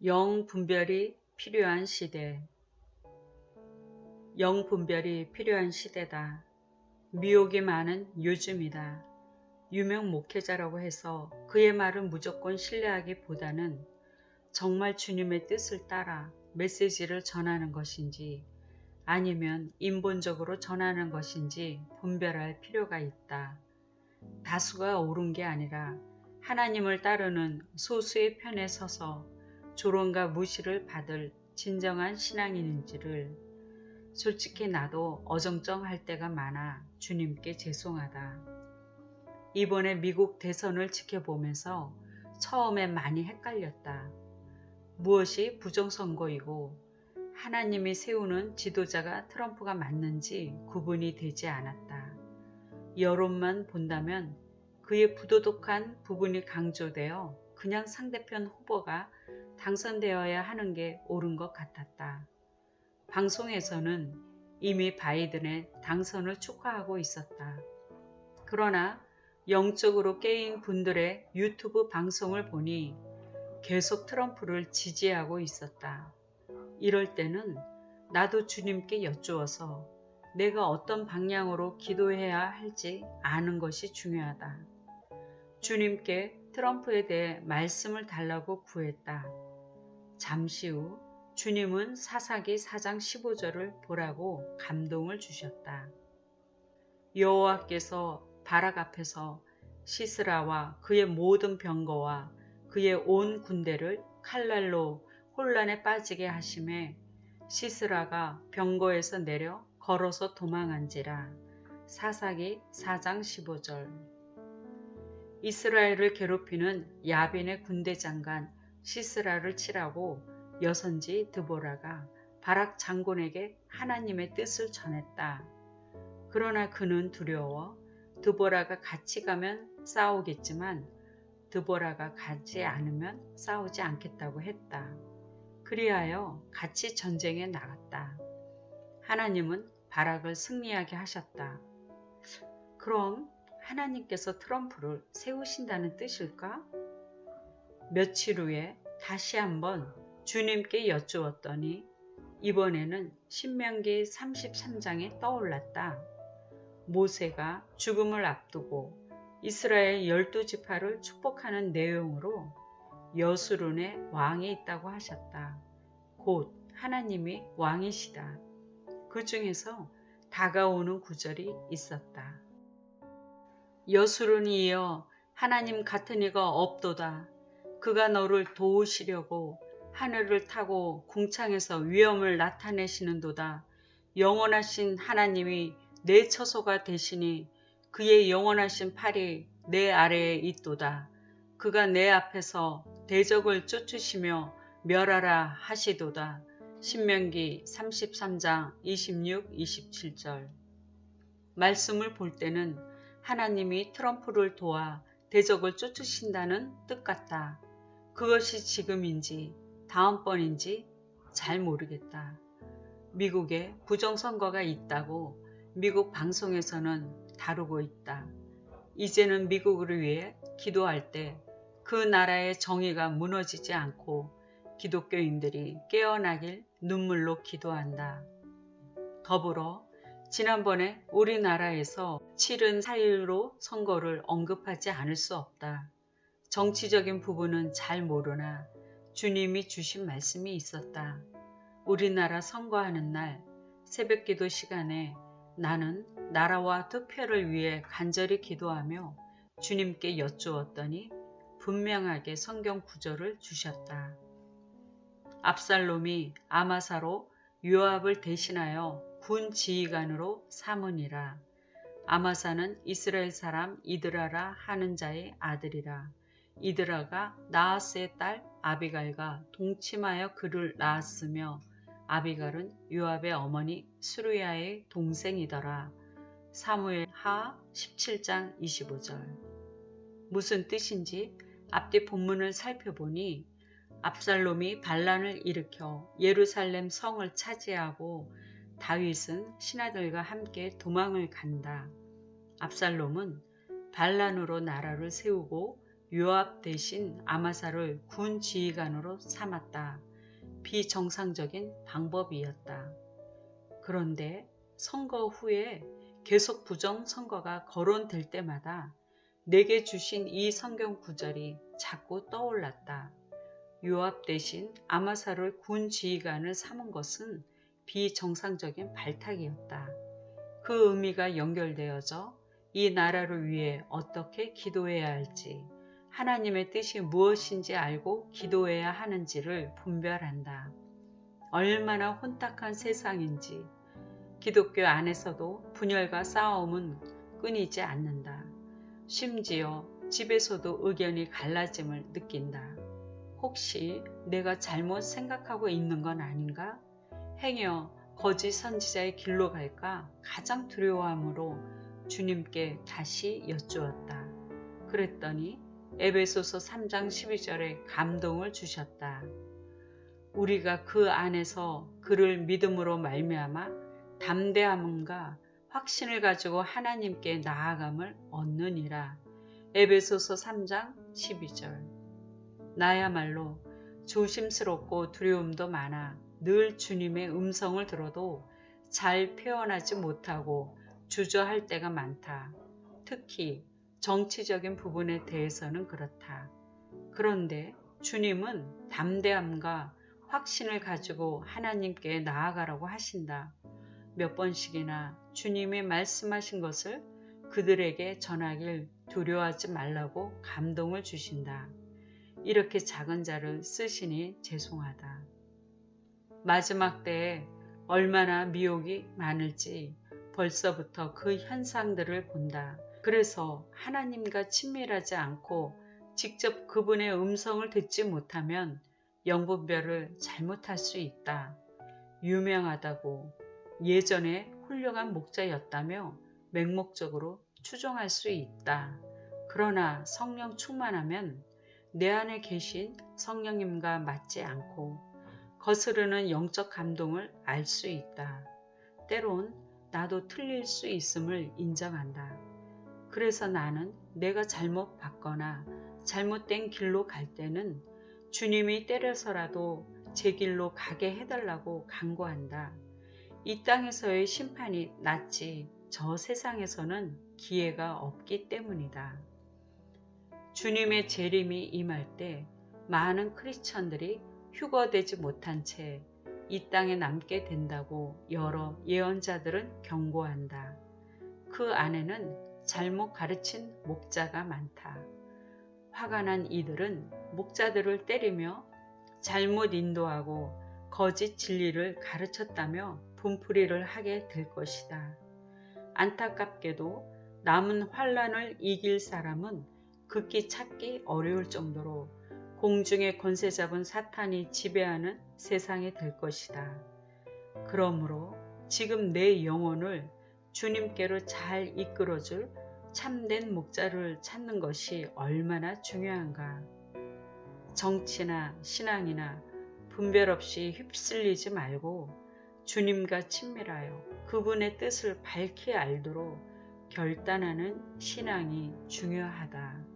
영 분별이 필요한 시대. 영 분별이 필요한 시대다. 미혹이 많은 요즘이다. 유명 목회자라고 해서 그의 말을 무조건 신뢰하기보다는 정말 주님의 뜻을 따라 메시지를 전하는 것인지 아니면 인본적으로 전하는 것인지 분별할 필요가 있다. 다수가 옳은 게 아니라 하나님을 따르는 소수의 편에 서서 조롱과 무시를 받을 진정한 신앙인인지를 솔직히 나도 어정쩡할 때가 많아 주님께 죄송하다. 이번에 미국 대선을 지켜보면서 처음에 많이 헷갈렸다. 무엇이 부정선거이고 하나님이 세우는 지도자가 트럼프가 맞는지 구분이 되지 않았다. 여론만 본다면 그의 부도덕한 부분이 강조되어 그냥 상대편 후보가 당선되어야 하는 게 옳은 것 같았다. 방송에서는 이미 바이든의 당선을 축하하고 있었다. 그러나 영적으로 깨인 분들의 유튜브 방송을 보니 계속 트럼프를 지지하고 있었다. 이럴 때는 나도 주님께 여쭈어서 내가 어떤 방향으로 기도해야 할지 아는 것이 중요하다. 주님께 트럼프에 대해 말씀을 달라고 구했다. 잠시 후 주님은 사사기 4장 15절을 보라고 감동을 주셨다. 여호와께서 바락 앞에서 시스라와 그의 모든 병거와 그의 온 군대를 칼날로 혼란에 빠지게 하심에 시스라가 병거에서 내려 걸어서 도망한지라. 사사기 4장 15절. 이스라엘을 괴롭히는 야빈의 군대 장관 시스라를 치라고 여선지 드보라가 바락 장군에게 하나님의 뜻을 전했다. 그러나 그는 두려워 드보라가 같이 가면 싸우겠지만 드보라가 가지 않으면 싸우지 않겠다고 했다. 그리하여 같이 전쟁에 나갔다. 하나님은 바락을 승리하게 하셨다. 그럼 하나님께서 트럼프를 세우신다는 뜻일까? 며칠 후에 다시 한번 주님께 여쭈었더니 이번에는 신명기 33장이 떠올랐다. 모세가 죽음을 앞두고 이스라엘 12지파를 축복하는 내용으로 여수론에 왕이 있다고 하셨다. 곧 하나님이 왕이시다. 그 중에서 다가오는 구절이 있었다. 여수론이 이어 하나님 같은 이가 없도다. 그가 너를 도우시려고 하늘을 타고 궁창에서 위엄을 나타내시는도다. 영원하신 하나님이 내 처소가 되시니 그의 영원하신 팔이 내 아래에 있도다. 그가 내 앞에서 대적을 쫓으시며 멸하라 하시도다. 신명기 33장 26, 27절. 말씀을 볼 때는 하나님이 트럼프를 도와 대적을 쫓으신다는 뜻 같다. 그것이 지금인지 다음번인지 잘 모르겠다. 미국에 부정선거가 있다고 미국 방송에서는 다루고 있다. 이제는 미국을 위해 기도할 때 그 나라의 정의가 무너지지 않고 기독교인들이 깨어나길 눈물로 기도한다. 더불어 지난번에 우리나라에서 치른 4.15 선거를 언급하지 않을 수 없다. 정치적인 부분은 잘 모르나 주님이 주신 말씀이 있었다. 우리나라 선거하는 날 새벽기도 시간에 나는 나라와 투표를 위해 간절히 기도하며 주님께 여쭈었더니 분명하게 성경 구절을 주셨다. 압살롬이 아마사로 요압을 대신하여 군 지휘관으로 삼으니라. 아마사는 이스라엘 사람 이드라라 하는 자의 아들이라. 이드라가 나하스의 딸 아비갈과 동침하여 그를 낳았으며 아비갈은 요압의 어머니 수르야의 동생이더라. 사무엘 하 17장 25절. 무슨 뜻인지 앞뒤 본문을 살펴보니 압살롬이 반란을 일으켜 예루살렘 성을 차지하고 다윗은 신하들과 함께 도망을 간다. 압살롬은 반란으로 나라를 세우고 요압 대신 아마사를 군 지휘관으로 삼았다. 비정상적인 방법이었다. 그런데 선거 후에 계속 부정선거가 거론될 때마다 내게 주신 이 성경 구절이 자꾸 떠올랐다. 요압 대신 아마사를 군 지휘관을 삼은 것은 비정상적인 발탁이었다. 그 의미가 연결되어져 이 나라를 위해 어떻게 기도해야 할지, 하나님의 뜻이 무엇인지 알고 기도해야 하는지를 분별한다. 얼마나 혼탁한 세상인지, 기독교 안에서도 분열과 싸움은 끊이지 않는다. 심지어 집에서도 의견이 갈라짐을 느낀다. 혹시 내가 잘못 생각하고 있는 건 아닌가? 행여 거짓 선지자의 길로 갈까 가장 두려워함으로 주님께 다시 여쭈었다. 그랬더니 에베소서 3장 12절에 감동을 주셨다. 우리가 그 안에서 그를 믿음으로 말미암아 담대함과 확신을 가지고 하나님께 나아감을 얻느니라. 에베소서 3장 12절. 나야말로 조심스럽고 두려움도 많아 늘 주님의 음성을 들어도 잘 표현하지 못하고 주저할 때가 많다. 특히 정치적인 부분에 대해서는 그렇다. 그런데 주님은 담대함과 확신을 가지고 하나님께 나아가라고 하신다. 몇 번씩이나 주님이 말씀하신 것을 그들에게 전하길 두려워하지 말라고 감동을 주신다. 이렇게 작은 자를 쓰시니 죄송하다. 마지막 때에 얼마나 미혹이 많을지 벌써부터 그 현상들을 본다. 그래서 하나님과 친밀하지 않고 직접 그분의 음성을 듣지 못하면 영분별을 잘못할 수 있다. 유명하다고 예전에 훌륭한 목자였다며 맹목적으로 추종할 수 있다. 그러나 성령 충만하면 내 안에 계신 성령님과 맞지 않고 거스르는 영적 감동을 알 수 있다. 때론 나도 틀릴 수 있음을 인정한다. 그래서 나는 내가 잘못 봤거나 잘못된 길로 갈 때는 주님이 때려서라도 제 길로 가게 해달라고 간구한다. 이 땅에서의 심판이 낫지 저 세상에서는 기회가 없기 때문이다. 주님의 재림이 임할 때 많은 크리스천들이 휴거되지 못한 채 이 땅에 남게 된다고 여러 예언자들은 경고한다. 그 안에는 잘못 가르친 목자가 많다. 화가 난 이들은 목자들을 때리며 잘못 인도하고 거짓 진리를 가르쳤다며 분풀이를 하게 될 것이다. 안타깝게도 남은 환란을 이길 사람은 극히 찾기 어려울 정도로 공중의 권세 잡은 사탄이 지배하는 세상이 될 것이다. 그러므로 지금 내 영혼을 주님께로 잘 이끌어줄 참된 목자를 찾는 것이 얼마나 중요한가. 정치나 신앙이나 분별 없이 휩쓸리지 말고 주님과 친밀하여 그분의 뜻을 밝히 알도록 결단하는 신앙이 중요하다.